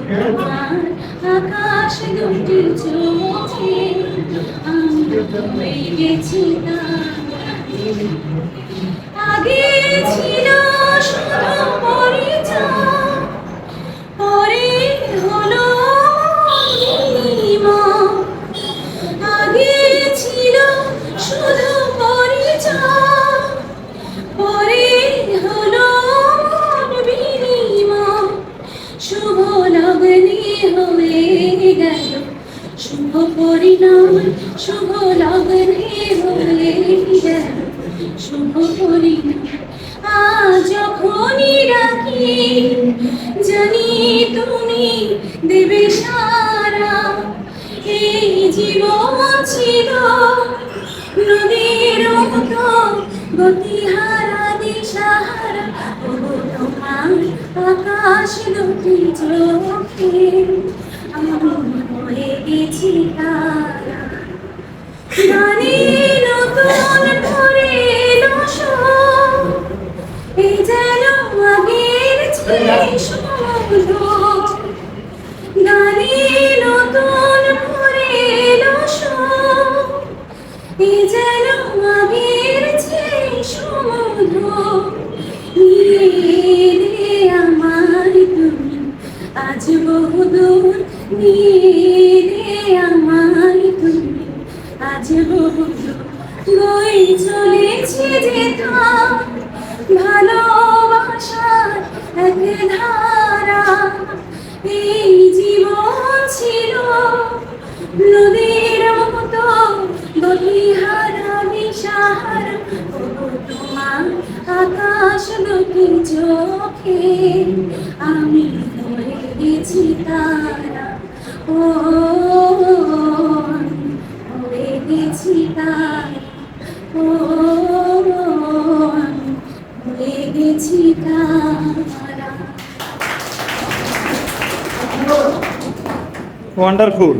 তোমার আকাশ দুটি চোখে আমি হয়ে গেছি তারা। আগে ছিল শুধু পরিচয়, পরে হলো মহিমা। আগে ছিল শুধু পরিচয়, পরে হলো বিনিময়। শুভ লগ্নে হয়ে গেল শুভ পরিণাম, শুভ লগ্নে হয়ে গেল শুভ পরিণাম। আজ যখনই ডাকি জানি তুমি দেবে সারা। এই জীবন ছিল নদীর মতো গতিহারা দিশাহারা। ও তোমার আকাশ দুটি চোখে আমি হয়ে গেছি তারা। গানে নতুন করে এলো সুর, এই যেন আগের চেয়ে সুমধুর। গানে নতুন করে এলো সুর, এই যেন আগের চেয়ে সুমধুর। নিয়ে রে আমার তুমি আজ বহুদূর, নিয়ে রে আমার তুমি আজ বহুদূর। বই চলেছে যেথা ভালোবাসার এক ধারা। এই জীবন ছিল নদীর মতো গতিহারা দিশাহারা। ও তোমার আকাশ দুটি চোখে আমি হয়ে গেছি তারা। ও হয়ে গেছি তারা। ও হয়ে গেছি তারা। ওয়ান্ডারফুল।